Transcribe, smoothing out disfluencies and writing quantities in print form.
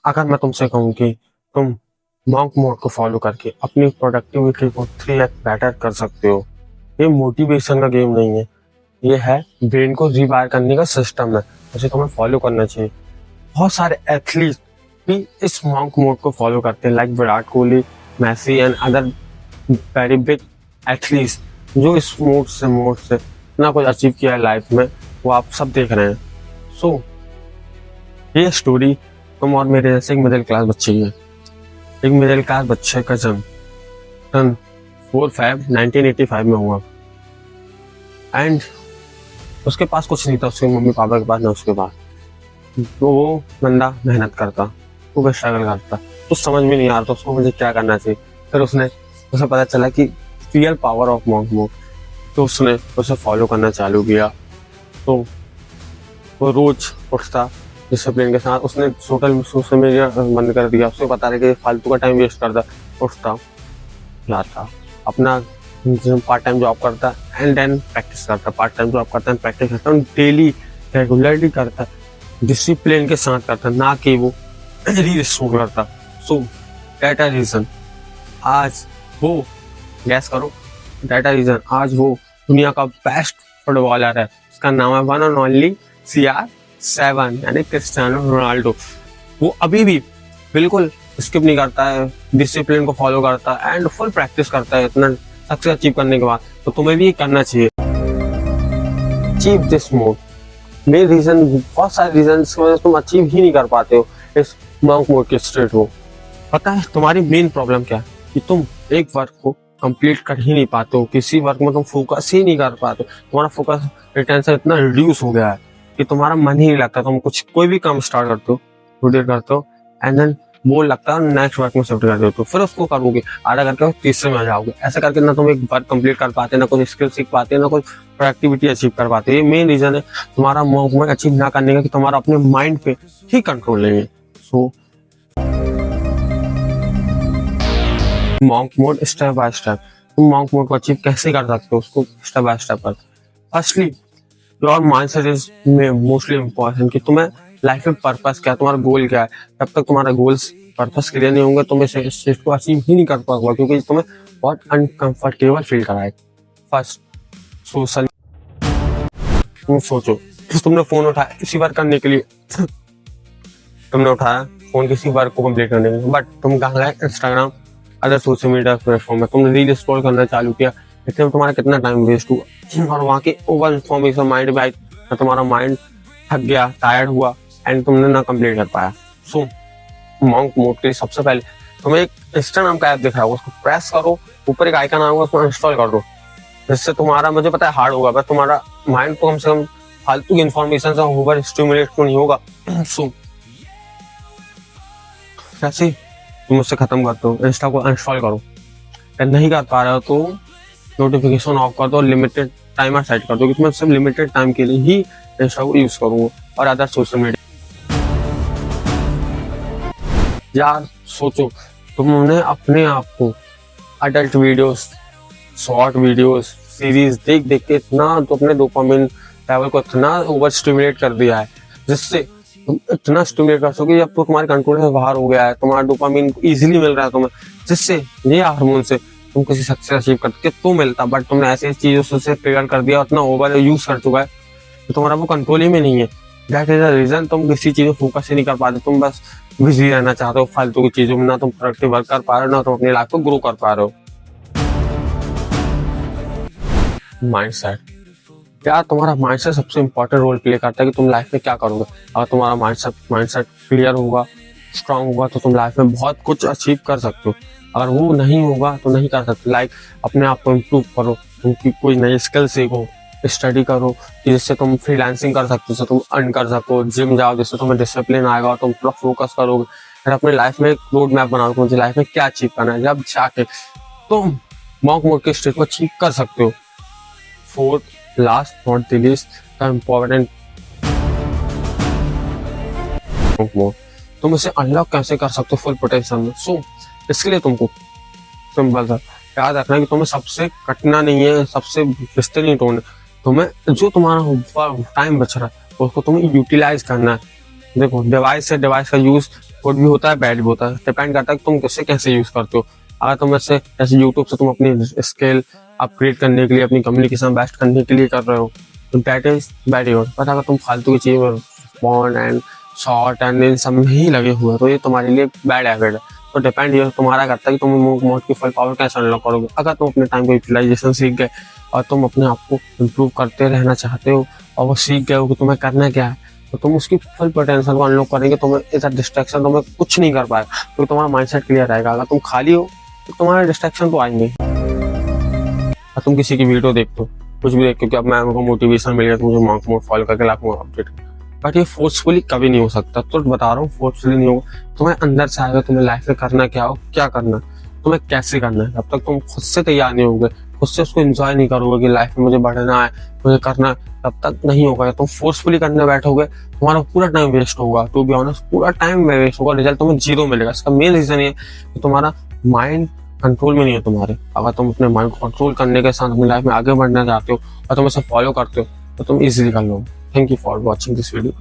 अगर मैं तुमसे कहूँ कि तुम मॉन्क मोड को फॉलो करके अपनी प्रोडक्टिविटी को 3x बेटर कर सकते हो, ये मोटिवेशन का गेम नहीं है, ये है ब्रेन को रिवायर करने का सिस्टम है, उसे तुम्हें फॉलो करना चाहिए। बहुत सारे एथलीट भी इस मॉन्क मोड को फॉलो करते हैं, like Virat Kohli, Messi and other very big athletes जो इस मोड से इतना कुछ अचीव किया है लाइफ में, वो आप सब देख रहे हैं। सो ये स्टोरी तुम और मेरे जैसे एक मिडिल क्लास बच्चे की है। एक मिडिल क्लास बच्चे का जन्म सन 4/5/1985 में हुआ एंड उसके पास कुछ नहीं था, उसके मम्मी पापा के पास ना उसके पास। तो वो बंदा मेहनत करता, वो स्ट्रगल करता, तो समझ में नहीं आ रहा था उसको मुझे क्या करना चाहिए। फिर उसे पता चला कि real power of monk mode, तो उसने उसे फॉलो करना चालू किया। तो वो रोज उठता डिसिप्लिन के साथ, उसने सोशल मीडिया बंद कर दिया, उसको पता रहा कि फालतू का टाइम वेस्ट करता, उठता जाता अपना पार्ट टाइम जॉब करता एंड देन प्रैक्टिस करता, पार्ट टाइम जॉब करता एंड प्रैक्टिस करता, डेली रेगुलरली करता, डिसिप्लिन के साथ करता, ना कि वो रीस्टोर करता। सो दैट अ रीजन आज वो गैस करो, दैट अ रीजन आज वो दुनिया का बेस्ट फुटबॉलर है। उसका नाम है वन एंड ओनली CR7 यानी क्रिस्टियानो रोनाल्डो। वो अभी भी बिल्कुल स्किप नहीं करता है, डिसिप्लिन को फॉलो करता है एंड फुल प्रैक्टिस करता है इतना सक्सेस अचीव करने के बाद। तो तुम्हें भी करना चाहिए achieve this mode. Main reason, बहुत सारे रीजन की वजह से तुम अचीव ही नहीं कर पाते हो इस मॉन्क मोड के स्टेट को। पता है तुम्हारी मेन प्रॉब्लम क्या है? कि तुम एक वर्क को कंप्लीट कर ही नहीं पाते हो, किसी वर्क में तुम फोकस ही नहीं कर पाते। तुम्हारा फोकस रिटेंशन इतना रिड्यूस हो गया है कि तुम्हारा मन ही नहीं लगता। तुम कोई भी काम स्टार्ट करते हो, थोड़ी देर करते हो एंड देन वो लगता है नेक्स्ट वर्क में शिफ्ट कर देते हो, फिर उसको करोगे, आधा करके तीसरे में आ जाओगे। ऐसा करके ना तुम एक वर्क कंप्लीट कर पाते, ना कुछ स्किल सीख पाते, ना कुछ प्रोडक्टिविटी अचीव कर पाते। ये मेन रीजन है तुम्हारा मॉन्क मोड अचीव ना करने का, कि तुम्हारा अपने माइंड पे ही कंट्रोल नहीं है। So monk mode step by step, तुम मॉन्क मोड को अचीव कैसे कर सकते हो उसको स्टेप बाय स्टेप कर। Firstly your mindset is mostly important, कि तुम्हें लाइफ में पर्पस क्या है, तुम्हारा गोल क्या है। जब तक तुम्हारा गोल्स पर्पस क्लियर नहीं होंगे तुम इस चीज को अचीव ही नहीं कर पाओगे, क्योंकि तुम्हें बहुत अनकंफर्टेबल फील कराए। फर्स्ट सोशल, तुम सोचो तुमने फोन उठाया इसी वर्क करने के लिए, तुमने उठाया फोन किसी वर्क को कंप्लीट करने के लिए, बट तुम कहाँ गए Instagram other social media platform में, तुमने रील स्क्रॉल करना चालू किया। इतने में तुम्हारा कितना टाइम वेस्ट हुआ और वहाँ की ओवर इन्फॉर्मेशन माइंड में आई, तुम्हारा माइंड थक गया, टायर्ड हुआ एंड तुमने ना कंप्लीट कर पाया। सो मॉन्क मोड के लिए सबसे पहले तुम्हें एक इंस्टाग्राम का ऐप दिख रहा होगा, उसको प्रेस करो, ऊपर एक आइकन आएगा उसको इंस्टॉल कर दो। जिससे तुम्हारा, मुझे पता है हार्ड होगा, बस तुम्हारा माइंड को कम से कम फालतू की इन्फॉर्मेशन से ओवर स्टिमुलेट तो नहीं होगा। सो कैसे तुम उससे खत्म करते हो, इंस्टा को अनइंस्टॉल करो। अगर नहीं कर पा रहे हो तो नोटिफिकेशन ऑफ कर दो, लिमिटेड टाइमर सेट कर दो कि मैं सिर्फ लिमिटेड टाइम के लिए ही इंस्टा को यूज करूंगा और अदर सोशल मीडिया। यार सोचो, तुमने अपने आप को adult videos, short videos, series देख देख के इतना तो अपने डोपामिन लेवल को इतना ओवर स्टिमुलेट कर दिया है, जिससे तुम इतना स्टिमुलेट कर सकोगे जब तो तुम्हारे कंट्रोल से बाहर हो गया है, तुम्हारा डोपामिन इजीली मिल रहा है तुम्हें, जिससे ये हार्मोन से तुम किसी सक्सेस अचीव करके तो मिलता, बट तुमने ऐसी चीजों से ट्रिगर कर दिया, उतना ओवर यूज कर चुका है तो तुम्हारा वो कंट्रोल ही में नहीं है। दैट इज द रीजन तुम किसी चीज में फोकस ही नहीं कर पाते, तुम बस बिजी रहना चाहते हो फालतू की चीजों में, ना तुम प्रोडक्टिव वर्क कर पा रहे हो, ना तुम अपनी लाइफ को ग्रो कर पा रहे हो। माइंडसेट, क्या तुम्हारा माइंडसेट सबसे इंपॉर्टेंट रोल प्ले करता है कि तुम लाइफ में क्या करोगे। अगर तुम्हारा माइंडसेट क्लियर होगा, स्ट्रांग होगा, तो तुम लाइफ में बहुत कुछ अचीव कर सकते हो। अगर वो नहीं होगा तो नहीं कर सकते। लाइक अपने आप को इम्प्रूव करो, तुम कोई नई स्किल सीखो, स्टडी करो जिससे तुम फ्रीलांसिंग कर सकते हो, जिससे तुम अर्न कर सको, जिम जाओ जिससे तुम्हें डिसिप्लिन आएगा और तुम पूरा फोकस करोगे। फिर अपने लाइफ में एक रोड मैप बनाओ, मुझे लाइफ में क्या अचीव करना है, जब जाके तुम मॉन्क मोड के स्टेज को अचीव कर सकते हो। Fourth, last not the least, the important monk mode, तुम इसे अनलॉक कैसे कर सकते हो फुल पोटेंशियल में। सो इसके लिए तुमको सिंपल सा याद रखना है कि तुम्हें सबसे कटना नहीं है, सबसे रिश्ते नहीं तोड़ने, तुम्हें जो तुम्हारा टाइम बच रहा है उसको तुम्हें यूटिलाइज करना है। देखो, डिवाइस से डिवाइस का यूज गुड भी होता है, बैड भी होता है, डिपेंड करता है कि तुम किससे कैसे यूज करते हो। अगर तुम ऐसे जैसे यूट्यूब से तुम अपनी स्किल अपग्रेड करने के लिए, अपनी कम्युनिकेशन बेस्ट करने के लिए कर रहे हो, तो that is bad use. But अगर तुम फालतू की चीज में spawn and short and in सब में ही लगे हुए हो, तो ये तुम्हारे लिए बैड हैबिट है। तो डिपेंड ये तुम्हारा करता है कि तुम मूव मोड की फुल पावर कैसे अनलॉक करोगे। अगर तुम अपने टाइम को यूटिलाइजेशन सीख गए और तुम अपने आप को इम्प्रूव करते रहना चाहते हो और वो सीख गए हो कि तुम्हें करना क्या है, तो तुम उसकी फुल पोटेंशियल को अनलॉक करेंगे। तुम्हें इधर डिस्ट्रैक्शन तुम्हें कुछ नहीं कर पाएगा, क्योंकि तुम्हारा माइंडसेट क्लियर रहेगा। अगर तुम खाली हो तो तुम्हारे डिस्ट्रैक्शन तो आएंगे। और तुम किसी की वीडियो देखते हो, कुछ भी देखते हो कि अब मैं को मोटिवेशन मिल गया तो मुझे मॉन्क मोड फॉलो करके लाखों अपडेट, बट ये फोर्सफुली कभी नहीं हो सकता। तो बता रहा हूँ, फोर्सफुली नहीं होगा। तुम्हें अंदर से आएगा तुम्हें लाइफ में करना क्या हो, क्या करना है, तुम्हें कैसे करना है। जब तक तुम खुद से तैयार नहीं होगे, खुद से उसको एंजॉय नहीं करोगे कि लाइफ में मुझे बढ़ना है, मुझे करना है, तब तक नहीं होगा। तुम फोर्सफुली करने बैठोगे, तुम्हारा पूरा टाइम वेस्ट होगा। टू बी ऑनेस्ट, पूरा टाइम वेस्ट होगा, रिजल्ट तुम्हें जीरो मिलेगा। इसका मेन रीजन ये कि तुम्हारा माइंड कंट्रोल में नहीं है तुम्हारे। अगर तुम अपने माइंड को कंट्रोल करने के साथ अपनी लाइफ में आगे बढ़ना चाहते हो और तुम इसे फॉलो करते हो, तो तुम इजीली कर लो। Thank you for watching this video.